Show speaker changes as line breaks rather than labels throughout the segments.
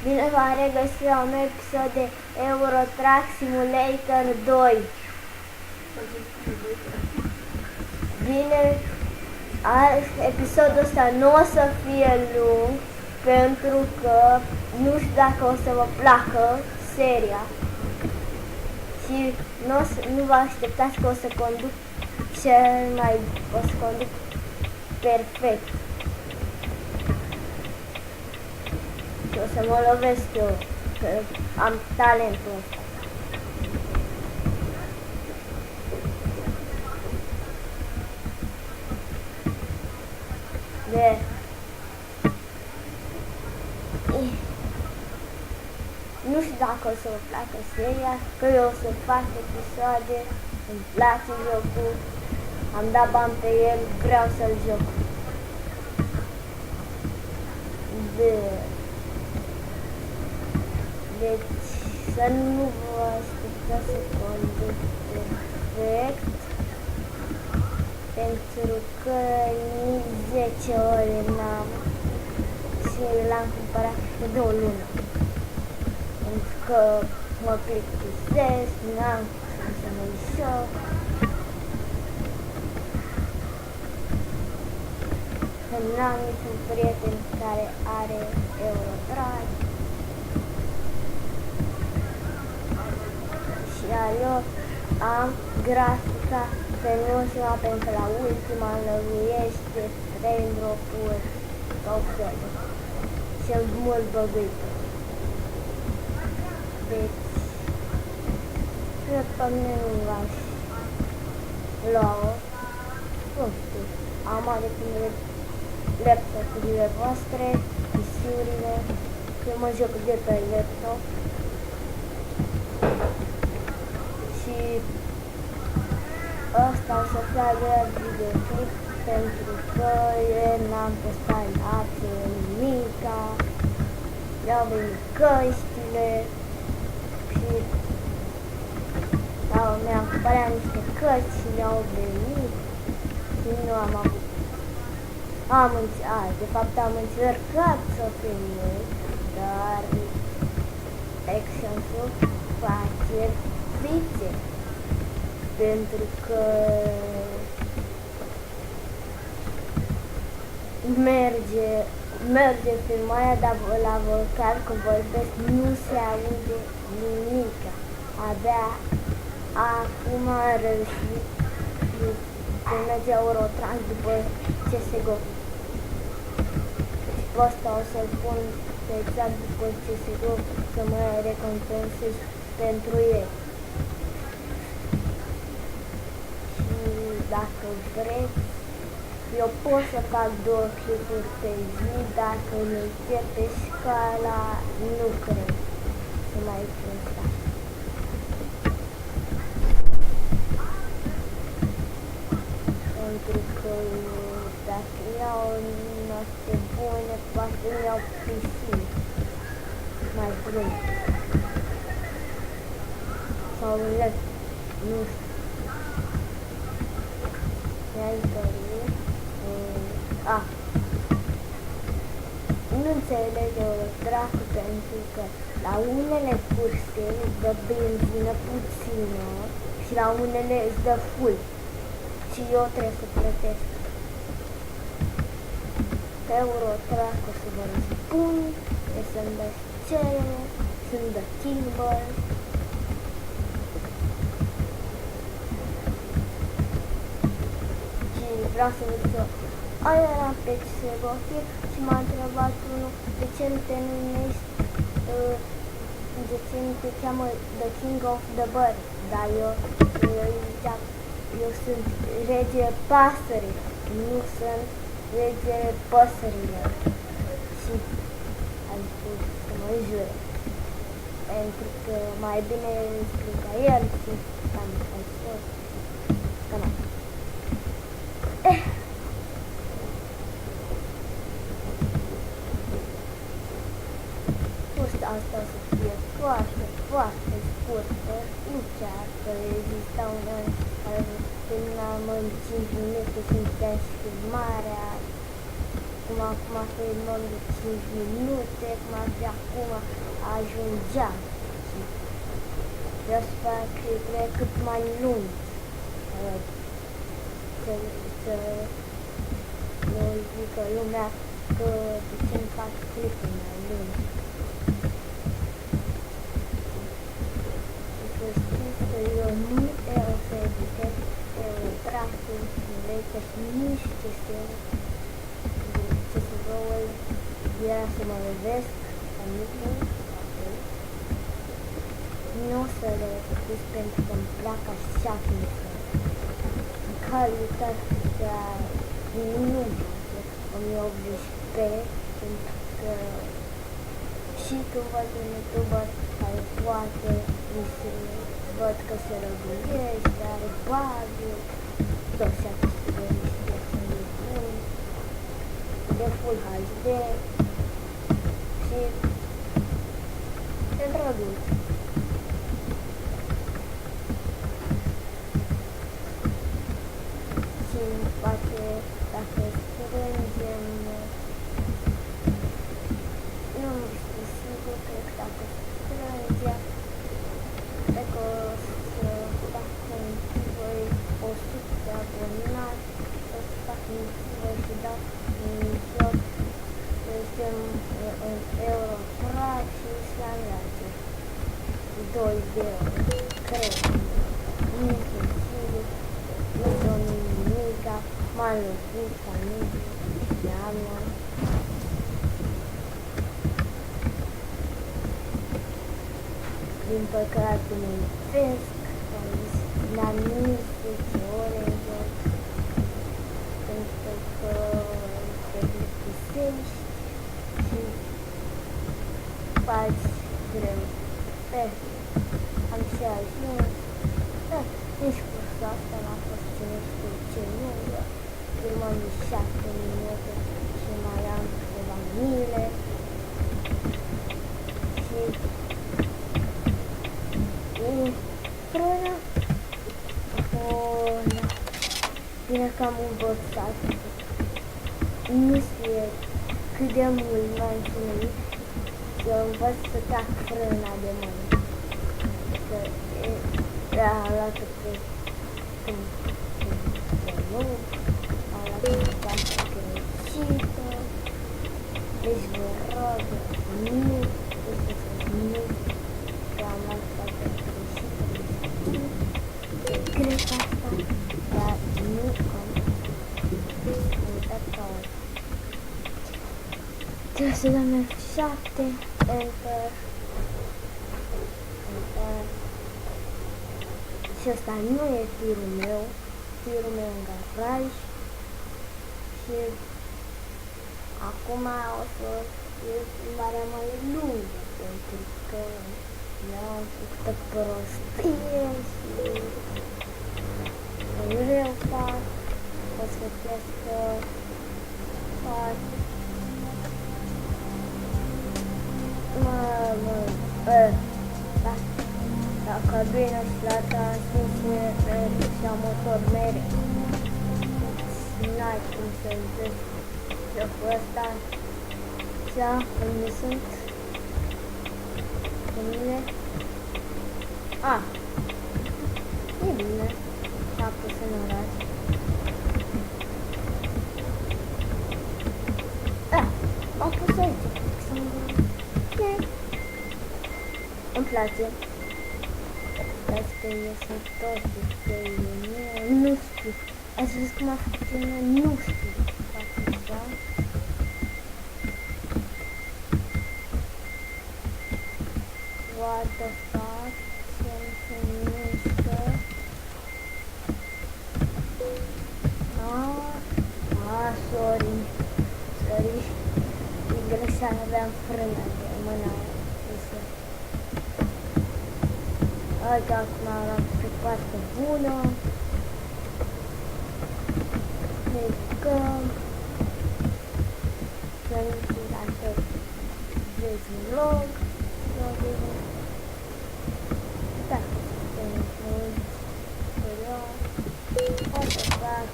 Bine v-am regăsit la un episod de Euro Truck Simulator 2. Bine, episodul ăsta nu o să fie lung, pentru că nu știu dacă o să vă placă seria. Și nu vă așteptați că o să conduc o să conduc perfect. Și o să mă lovesc eu, că am talentul ăsta. Nu știu dacă o să vă placă seria, că eu o să fac episoade, îmi place jocul, am dat bani pe el, vreau să-l joc. Deci să nu vă așteptați să conduc perfect, pentru că nici 10 ore n-am și l-am cumpărat de o lună. Pentru că mă plictisesc, n-am cum să mă joc. N-am niciun prieten care are Euro Truck. Și eu am grafica penultima, pentru că la ultima înlăguiește frame drop-uri sau felul. Și mult băgâit. Deci, cred că mine nu v-aș lua-o. Nu știu, am alepine laptopurile voastre, PC-urile, că mă joc de pe laptop. Și ăsta o să fie videoclip, pentru că eu n-am postat absolut nimica. Mi-au venit căștile și mi-am cumpărat niște căști și mi-au venit și nu am avut. De fapt am încercat să filmez, dar Action-ul face frițe, pentru că merge filmarea, dar la vocal că vorbesc nu se aude nimica. Abia acum am reușit să merge Euro Truck după CSGO. Și pe ăsta o să-l pun exact după CSGO să mă recompensez pentru el. Și dacă vreți, eu pot să fac 2 clipuri pe zi, dacă nu știu pe scala, nu cred să mai pun asta. Pentru că dacă iau noastre bune, poate iau piscine mai bun. Sau lăs, nu știu. Mi-ai dorit. Nu înțeleg dracu, pentru că la unele curse îți dă benzină puțină și la unele îți dă full. Și eu trebuie să plătesc. Pe Euro Truck o să vă răspund, să-mi dați cerere, să-mi dă Kimber. Și vreau să vă zic eu, aia eram pe CSGO și m-a întrebat unul de ce nu te numești, de ce nu te cheamă The King of the Bird. Dar eu ziceam, eu sunt rege pasării, nu sunt rege păsărilor. Și am spus să mă jure, pentru că mai bine explica el și am spus că nu. Asta o să fie foarte, foarte scurtă, nu chiar că exista un an care terminam în 5 minute și începeam și filmarea. acum filmăm de 5 minute, cum ar fi acum ajungeam. Și vreau să fac clipurile cât mai lungi. Să nu zică lumea că de ce nu fac clipuri mai lungi. Și să știți că eu nu o să editez tractul și ureche și nici CSV-ul era să mă lovesc amicul. Nu o să le pus pentru că îmi plac așa cum sunt. Calitatea nu 1080p, pentru că și când văd un youtuber care poate văd că se răguiește, are bug-uri, toți aceste niște sunt buni, de Full HD și e drăguț. Și poate dacă strângem, nu știu sigur, cred că dacă strângem, cred că o să facem voi 100 de abonați, o să facem voi și dau un joc, să zicem în Eurotrack și Islandate, 2 de euro, cred, nu sunt sigur, nu sunt nimica, m-am lovit ca nu înseamnă. Din păcate nu vesc, la minus 10 ore în joc, pentru că te plictisești și faci greu. Am și ajuns, nici cursa asta n-a fost cine știu ce lungă, filmăm de 7 minute și mai am câteva mile și frână. Bine că am învățat. Nu știu cât de mult m-am chinuit să învăț să trag frâna de mână. Că era luat-o pe nu, am luat-o pe partea greșită. Deci vă rog, nu, nu, că am luat partea greșită. Cred asta, dar nu am uitat ca ori. Trebuie să dăm F7, Enter. Și ăsta nu e tirul meu în garaj. Și acum o să fie filmarea mai lungă, pentru că eu am făcut prostie și greu fac, o să trebuie să fac dacă bine și la transmisie și la motor mereu. N-ai cum să vezi jocul ăsta. Da, unde sunt? Pe mine? E bine. S-a pus în oraș. M-am pus aici. Îmi place. Dați că iese tot de nu știu. Ați văzut cum a făcut eu? Nu știu. Fac așa. What the fuck? Ce mișcă? Sorry. E greșeală, aveam frâna de mâna pusă. Uite, acum am luat pe partea bună. Plecăm. Să nu știu dacă vezi un vlog. Da, să nu știu. O să fac.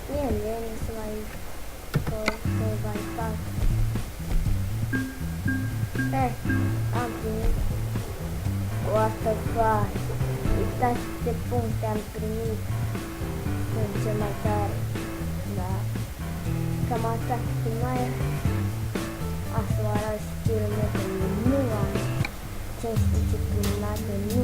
Mie lene să mai pe egalitate. Am primit o astăpare. Uitați câte puncte am primit. Sunt cel mai tare. Da. Cam asta mai asta vă arăt stilul meu, că nu am 500 prin nu